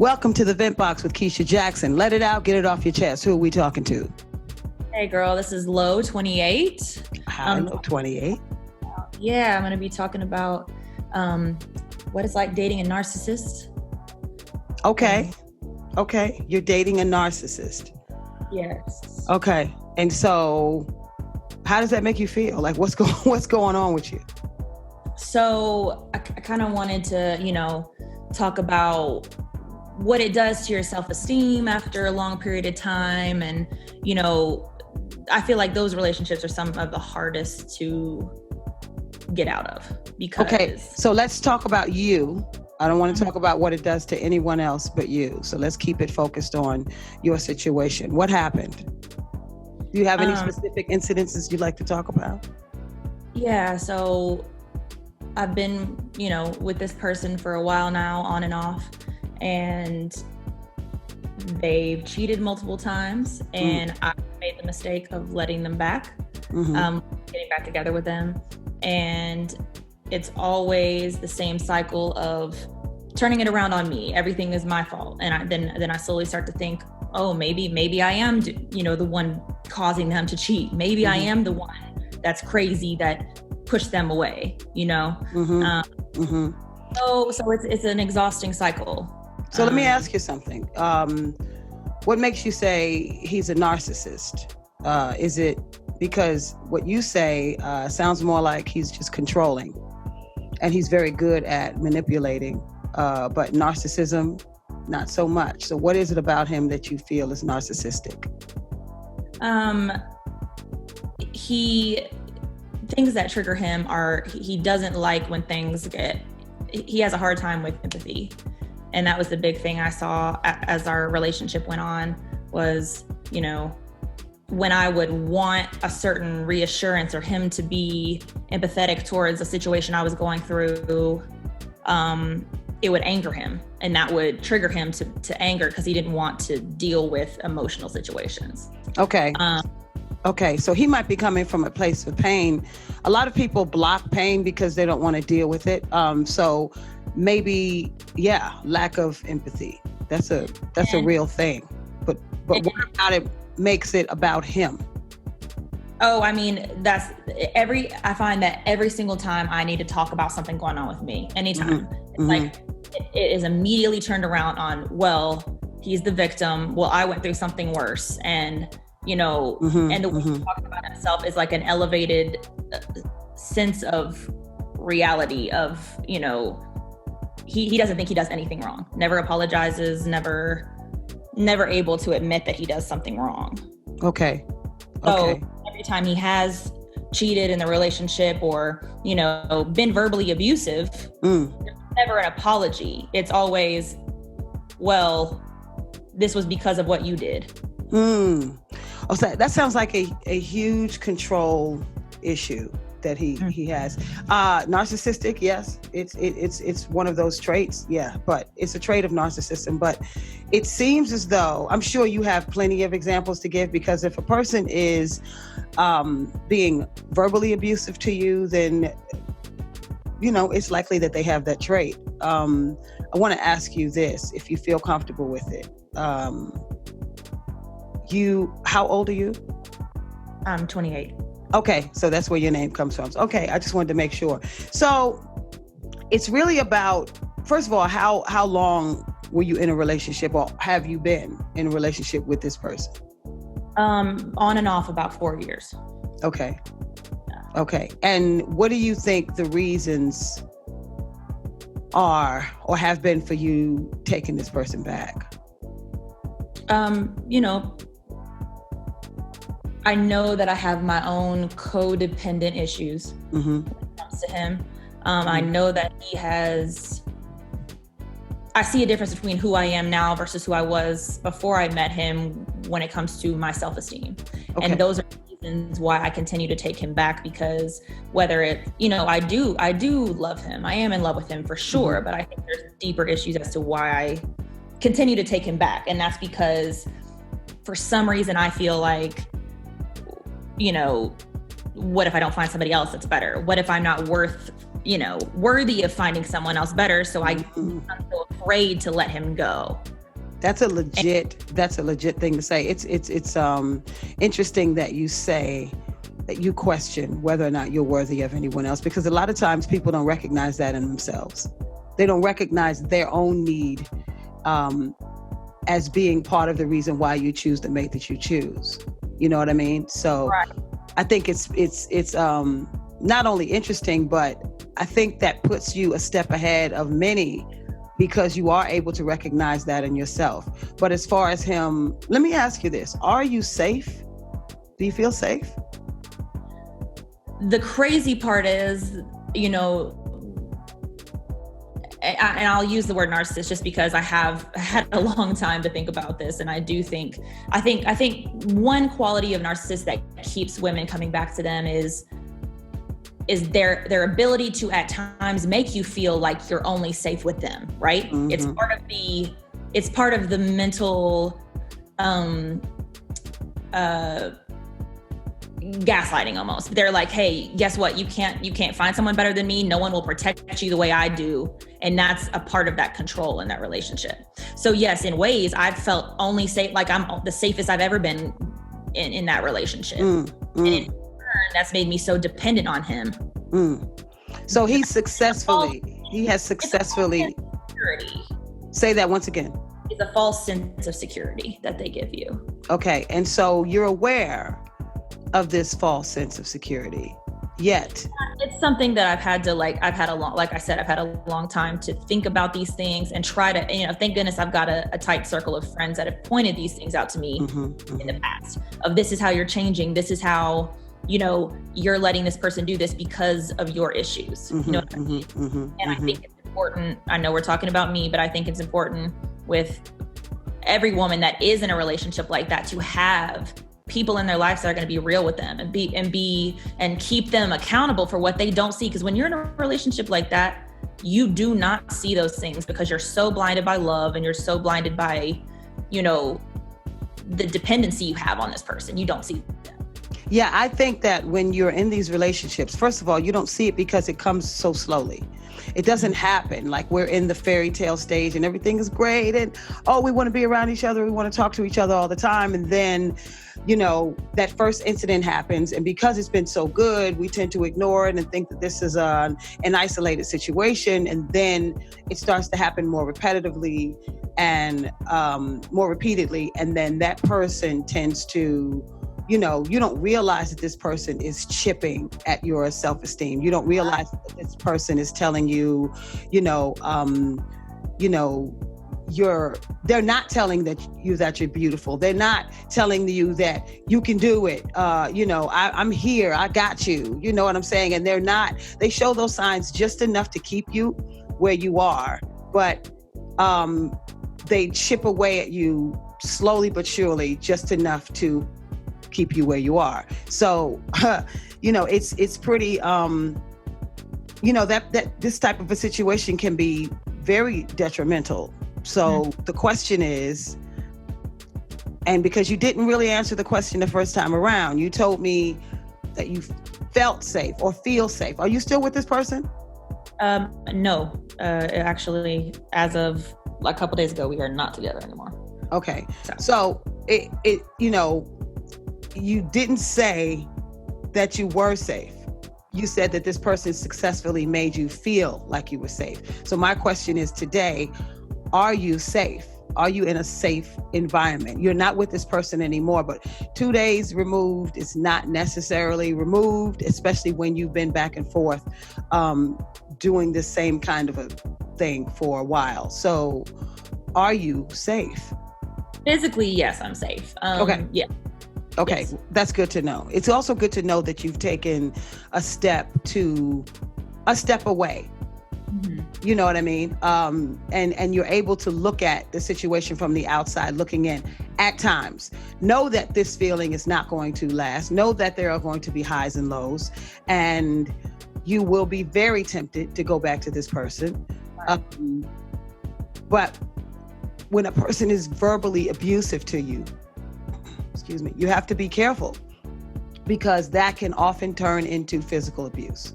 Welcome to the Vent Box with Keisha Jackson. Let it out, get it off your chest. Who are we talking to? Hey girl, this is Low 28. Hi, Low 28. Yeah, I'm going to be talking about what it's like dating a narcissist. Okay. You're dating a narcissist. Yes. Okay. And so how does that make you feel? Like what's going on with you? So I kind of wanted to, talk about what it does to your self-esteem after a long period of time. And, I feel like those relationships are some of the hardest to get out of because... Okay, so let's talk about you. I don't want to talk about what it does to anyone else but you. So let's keep it focused on your situation. What happened? Do you have any specific incidences you'd like to talk about? Yeah, so I've been, with this person for a while now, on and off, and they've cheated multiple times, and I made the mistake of letting them back, getting back together with them. And it's always the same cycle of turning it around on me. Everything is my fault. And then I slowly start to think, oh, maybe I am, the one causing them to cheat. Maybe I am the one that's crazy that pushed them away, So it's an exhausting cycle. So let me ask you something. What makes you say he's a narcissist? Is it because what you say sounds more like he's just controlling and he's very good at manipulating, but narcissism, not so much. So what is it about him that you feel is narcissistic? Things that trigger him are, he doesn't like when he has a hard time with empathy. And that was the big thing I saw as our relationship went on was, when I would want a certain reassurance or him to be empathetic towards a situation I was going through, it would anger him, and that would trigger him to anger because he didn't want to deal with emotional situations. Okay. Okay, so he might be coming from a place of pain. A lot of people block pain because they don't want to deal with it. So maybe, lack of empathy. That's a real thing. But what about it makes it about him? Oh, I mean, I find that every single time I need to talk about something going on with me, anytime, it's like it is immediately turned around on, well, he's the victim. Well, I went through something worse. And and the way he talks about himself is like an elevated sense of reality of, he doesn't think he does anything wrong, never apologizes, never able to admit that he does something wrong. Okay. So every time he has cheated in the relationship or, been verbally abusive, there's never an apology. It's always, well, this was because of what you did. Oh, so that sounds like a huge control issue that he has. Narcissistic, yes, it's one of those traits, but it's a trait of narcissism. But it seems as though, I'm sure you have plenty of examples to give, because if a person is being verbally abusive to you, then it's likely that they have that trait. I want to ask you this, if you feel comfortable with it. How old are you? I'm 28. Okay, so that's where your name comes from. Okay, I just wanted to make sure. So it's really about, first of all, how long were you in a relationship, or have you been in a relationship with this person? On and off about 4 years. Okay. Okay. And what do you think the reasons are or have been for you taking this person back? I know that I have my own codependent issues when it comes to him. I know that I see a difference between who I am now versus who I was before I met him when it comes to my self-esteem. Okay. And those are reasons why I continue to take him back, because whether I do love him. I am in love with him for sure, but I think there's deeper issues as to why I continue to take him back. And that's because for some reason I feel like, what if I don't find somebody else that's better? What if I'm not worthy of finding someone else better? So I'm so afraid to let him go. That's a legit thing to say. It's interesting that you say that you question whether or not you're worthy of anyone else, because a lot of times people don't recognize that in themselves. They don't recognize their own need as being part of the reason why you choose the mate that you choose. You know what I mean? So right. I think it's not only interesting, but I think that puts you a step ahead of many, because you are able to recognize that in yourself. But as far as him, let me ask you this. Are you safe? Do you feel safe? The crazy part is, and I'll use the word narcissist just because I have had a long time to think about this. And I think one quality of narcissists that keeps women coming back to them is their ability to at times make you feel like you're only safe with them, right? Mm-hmm. It's part of the mental gaslighting almost. They're like, hey, guess what? You can't find someone better than me. No one will protect you the way I do. And that's a part of that control in that relationship. So yes, in ways I've felt only safe, like I'm the safest I've ever been in that relationship. And in turn, that's made me so dependent on him. So he has successfully say that once again. It's a false sense of security that they give you. Okay. And so you're aware of this false sense of security, yet it's something that I've had a long time to think about these things and try to, thank goodness I've got a tight circle of friends that have pointed these things out to me in the past of, this is how you're changing. This is how, you're letting this person do this because of your issues. You know what I mean? I think it's important. I know we're talking about me, but I think it's important with every woman that is in a relationship like that to have people in their lives that are going to be real with them and keep them accountable for what they don't see. Because when you're in a relationship like that, you do not see those things because you're so blinded by love and you're so blinded by, the dependency you have on this person. You don't see that. Yeah, I think that when you're in these relationships, first of all, you don't see it because it comes so slowly. It doesn't happen like we're in the fairy tale stage and everything is great and, we want to be around each other. We want to talk to each other all the time. And then, that first incident happens. And because it's been so good, we tend to ignore it and think that this is an isolated situation. And then it starts to happen more repetitively and more repeatedly. And then that person tends to, you don't realize that this person is chipping at your self-esteem. You don't realize that this person is telling you, they're not telling you that you're beautiful. They're not telling you that you can do it. I'm here, I got you. You know what I'm saying? And they show those signs just enough to keep you where you are, but they chip away at you slowly but surely, just enough to keep you where you are. So, it's pretty, that this type of a situation can be very detrimental. So the question is, and because you didn't really answer the question the first time around, you told me that you felt safe or feel safe. Are you still with this person? No, actually, as of a couple days ago, we are not together anymore. Okay. So you didn't say that you were safe. You said that this person successfully made you feel like you were safe. So my question is today, are you safe? Are you in a safe environment? You're not with this person anymore, but 2 days removed is not necessarily removed, especially when you've been back and forth doing the same kind of a thing for a while. So are you safe? Physically, yes, I'm safe. Okay. Yeah. Okay, yes. That's good to know. It's also good to know that you've taken a step away. Mm-hmm. You know what I mean? And you're able to look at the situation from the outside looking in at times. Know that this feeling is not going to last. Know that there are going to be highs and lows. And you will be very tempted to go back to this person. Right. But when a person is verbally abusive to you, you have to be careful because that can often turn into physical abuse.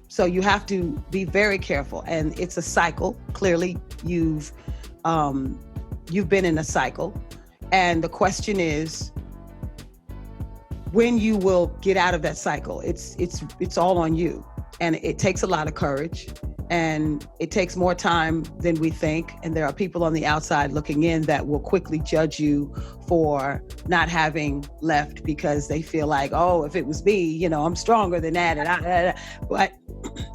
So you have to be very careful, and it's a cycle. Clearly you've been in a cycle, and the question is when you will get out of that cycle. It's all on you, and it takes a lot of courage, and it takes more time than we think. And there are people on the outside looking in that will quickly judge you for not having left because they feel like, oh, if it was me, I'm stronger than that. But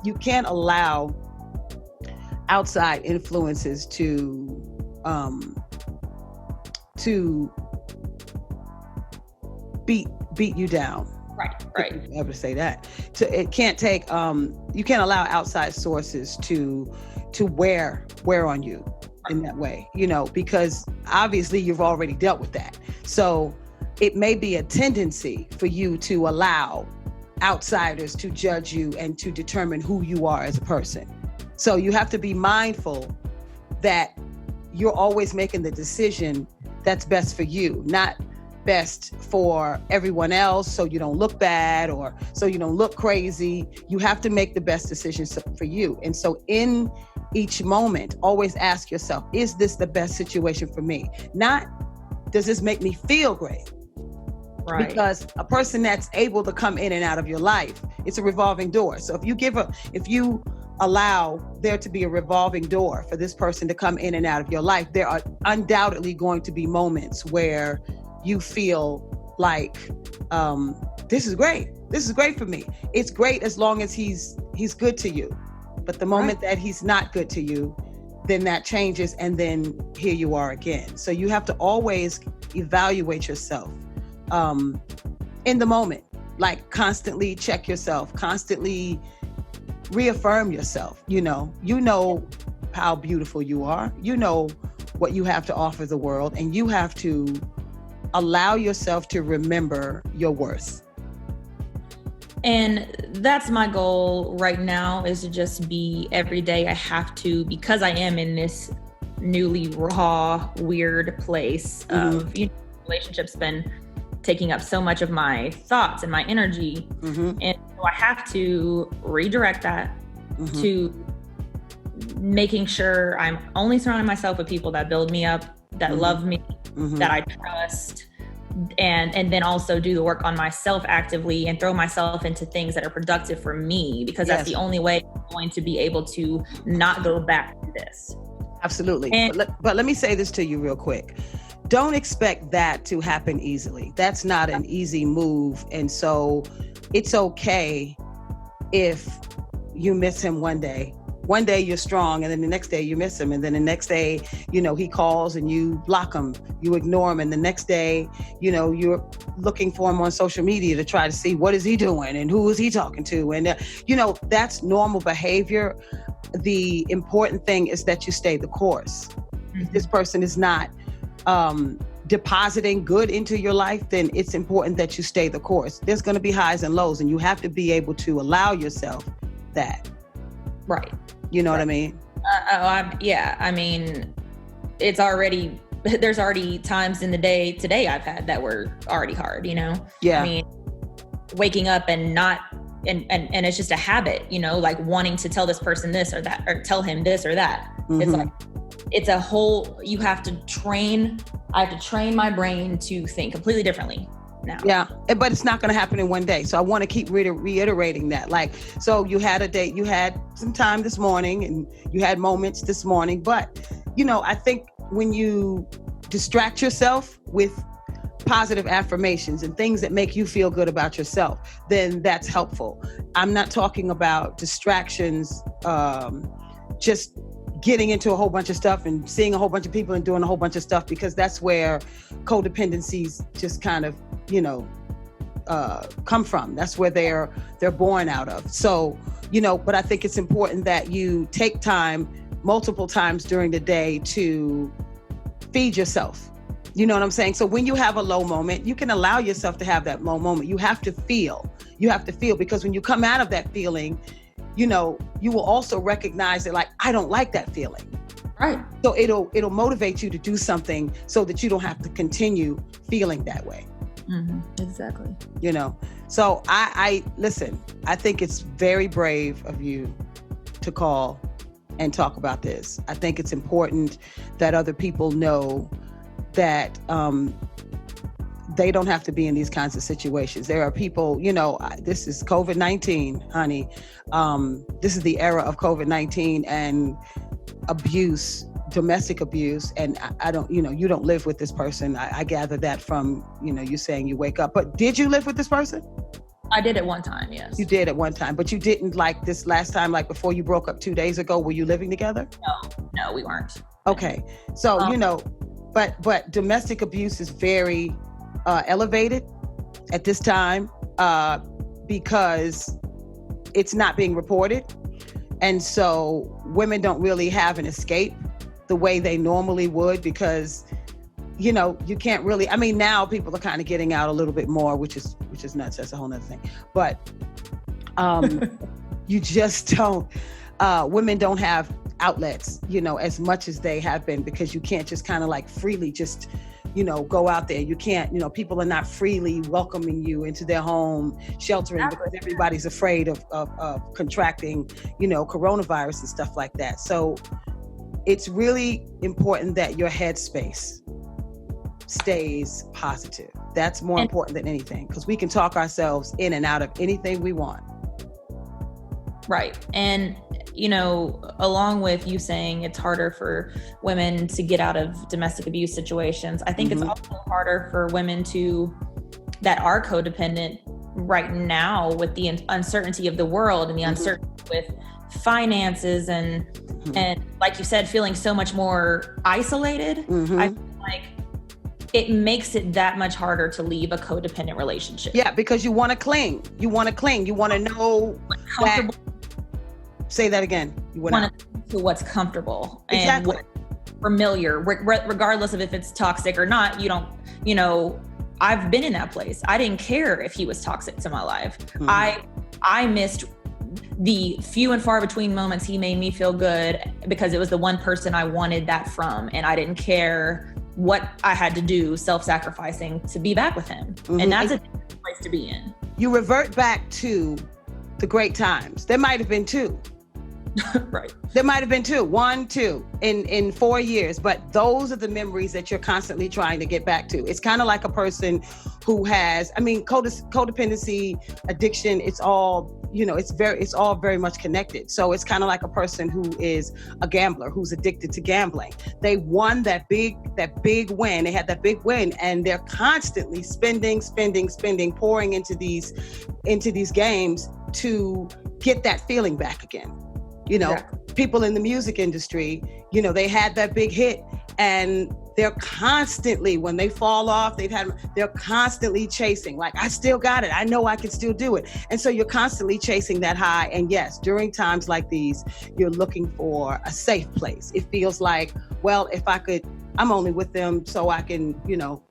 you can't allow outside influences to beat you down. Right. If you ever say that. So it can't take. You can't allow outside sources to wear on you in that way. Because obviously you've already dealt with that. So it may be a tendency for you to allow outsiders to judge you and to determine who you are as a person. So you have to be mindful that you're always making the decision that's best for you, not best for everyone else, so you don't look bad or so you don't look crazy. You have to make the best decisions for you. And so in each moment, always ask yourself, is this the best situation for me? Not, does this make me feel great? Right. Because a person that's able to come in and out of your life, it's a revolving door. So if you allow there to be a revolving door for this person to come in and out of your life, there are undoubtedly going to be moments where you feel like, this is great. This is great for me. It's great as long as he's good to you. But the moment that he's not good to you, then that changes, and then here you are again. So you have to always evaluate yourself in the moment, like constantly check yourself, constantly reaffirm yourself. You know how beautiful you are. You know what you have to offer the world, and you have to allow yourself to remember your worth. And that's my goal right now, is to just be every day. I have to, because I am in this newly raw, weird place of, relationships been taking up so much of my thoughts and my energy. And so I have to redirect that to making sure I'm only surrounding myself with people that build me up, that love me, that I trust, and then also do the work on myself actively and throw myself into things that are productive for me, because that's the only way I'm going to be able to not go back to this. Absolutely. But let me say this to you real quick. Don't expect that to happen easily. That's not an easy move. And so it's okay if you miss him one day. One day you're strong, and then the next day you miss him, and then the next day, he calls and you block him, you ignore him, and the next day, you're looking for him on social media to try to see what is he doing and who is he talking to, and that's normal behavior. The important thing is that you stay the course. If this person is not depositing good into your life, then it's important that you stay the course. There's going to be highs and lows, and you have to be able to allow yourself that. Right. You know what I mean? I mean, there's already times in the day today I've had that were already hard, Yeah. I mean, waking up and not, and it's just a habit, like wanting to tell this person this or that, or tell him this or that. It's like, it's a whole, I have to train my brain to think completely differently now. Yeah, but it's not going to happen in one day. So I want to keep reiterating that. Like, so you had a date, you had some time this morning, and you had moments this morning. But, I think when you distract yourself with positive affirmations and things that make you feel good about yourself, then that's helpful. I'm not talking about distractions, just getting into a whole bunch of stuff and seeing a whole bunch of people and doing a whole bunch of stuff, because that's where codependencies just kind of, come from. That's where they're born out of. So, but I think it's important that you take time multiple times during the day to feed yourself. You know what I'm saying? So when you have a low moment, you can allow yourself to have that low moment. You have to feel, because when you come out of that feeling, you will also recognize that, like, I don't like that feeling. Right. So it'll motivate you to do something so that you don't have to continue feeling that way. Exactly. You know, so I listen, I think it's very brave of you to call and talk about this. I think it's important that other people know that they don't have to be in these kinds of situations. There are people, you know, this is COVID-19, honey. This is the era of COVID-19 and abuse, domestic abuse. And I don't, you know, you don't live with this person. I gather that from, you know, you saying you wake up. But did you live with this person? I did at one time, yes. You did at one time, but you didn't like this last time, like before you broke up 2 days ago. Were you living together? No, we weren't. Okay. So, you know, but domestic abuse is very elevated at this time because it's not being reported. And so women don't really have an escape the way they normally would because, you know, you can't really, I mean, now people are kind of getting out a little bit more, which is nuts. That's a whole nother thing. But you just don't, women don't have outlets, you know, as much as they have been, because you can't just kind of like freely just, you know, go out there. You can't, you know, people are not freely welcoming you into their home, sheltering, because everybody's afraid of contracting, you know, coronavirus and stuff like that. So it's really important that your headspace stays positive. That's more important than anything, because we can talk ourselves in and out of anything we want. Right. And, you know, along with you saying it's harder for women to get out of domestic abuse situations, I think it's also harder for women that are codependent right now with the uncertainty of the world and the uncertainty with finances and like you said, feeling so much more isolated. I feel like it makes it that much harder to leave a codependent relationship. Yeah, because you want to cling. You want to know that. Say that again. You want to what's comfortable exactly. And what's familiar, regardless of if it's toxic or not. You don't, you know, I've been in that place. I didn't care if he was toxic to my life. I missed the few and far between moments he made me feel good because it was the one person I wanted that from. And I didn't care what I had to do, self-sacrificing to be back with him. And that's a different place to be in. You revert back to the great times. There might have been two. Right. There might have been two in 4 years, but those are the memories that you're constantly trying to get back to. It's kind of like a person who has, I mean, codependency, addiction, it's all, you know, it's all very much connected. So it's kind of like a person who is a gambler, who's addicted to gambling. They won that big win. They had that big win, and they're constantly spending, pouring into these games to get that feeling back again. You know, people in the music industry, you know, they had that big hit and they're constantly, when they fall off, they're constantly chasing, like, I still got it. I know I can still do it. And so you're constantly chasing that high. And yes, during times like these, you're looking for a safe place. It feels like, well, if I could, I'm only with them so I can, you know,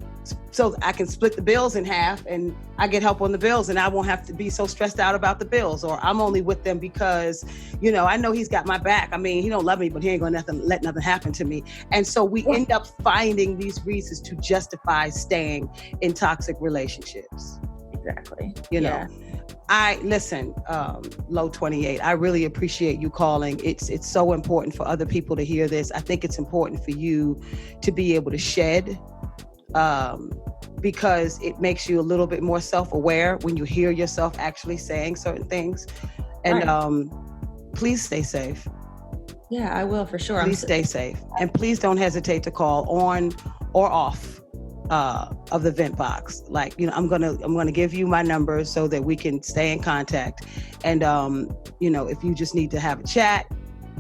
so I can split the bills in half and I get help on the bills and I won't have to be so stressed out about the bills. Or I'm only with them because, you know, I know he's got my back. I mean, he don't love me, but he ain't gonna let nothing happen to me. And so we end up finding these reasons to justify staying in toxic relationships. Exactly. You know, listen, Low 28, I really appreciate you calling. It's so important for other people to hear this. I think it's important for you to be able to shed, because it makes you a little bit more self-aware when you hear yourself actually saying certain things. And please stay safe. Yeah, I will for sure. Please stay safe. And please don't hesitate to call on or off of the vent box. Like, you know, I'm gonna give you my number so that we can stay in contact. And you know, if you just need to have a chat,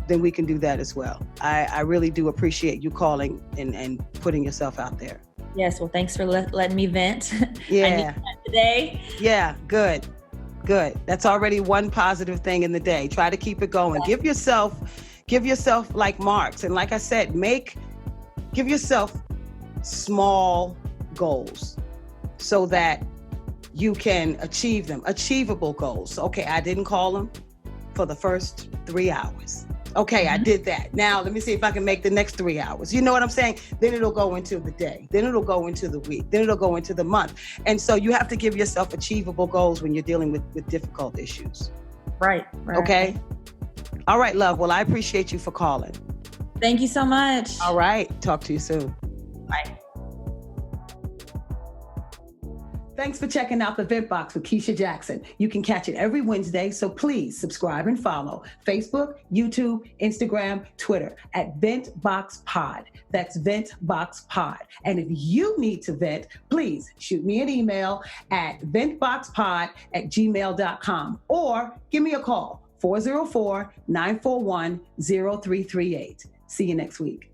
then we can do that as well. I really do appreciate you calling and putting yourself out there. Yes, well, thanks for letting me vent. Yeah. I need that today. Yeah, good. That's already one positive thing in the day. Try to keep it going. Give yourself like marks. And like I said, give yourself small goals so that you can achieve them. Achievable goals. Okay, I didn't call him for the first 3 hours. Okay, I did that. Now let me see if I can make the next 3 hours. You know what I'm saying? Then it'll go into the day. Then it'll go into the week. Then it'll go into the month. And so you have to give yourself achievable goals when you're dealing with difficult issues. Right. Okay? All right, love. Well, I appreciate you for calling. Thank you so much. All right. Talk to you soon. Bye. Thanks for checking out the Vent Box with Keisha Jackson. You can catch it every Wednesday, so please subscribe and follow Facebook, YouTube, Instagram, Twitter at Vent Box Pod. That's Vent Box Pod. And if you need to vent, please shoot me an email at ventboxpod@gmail.com or give me a call, 404-941-0338. See you next week.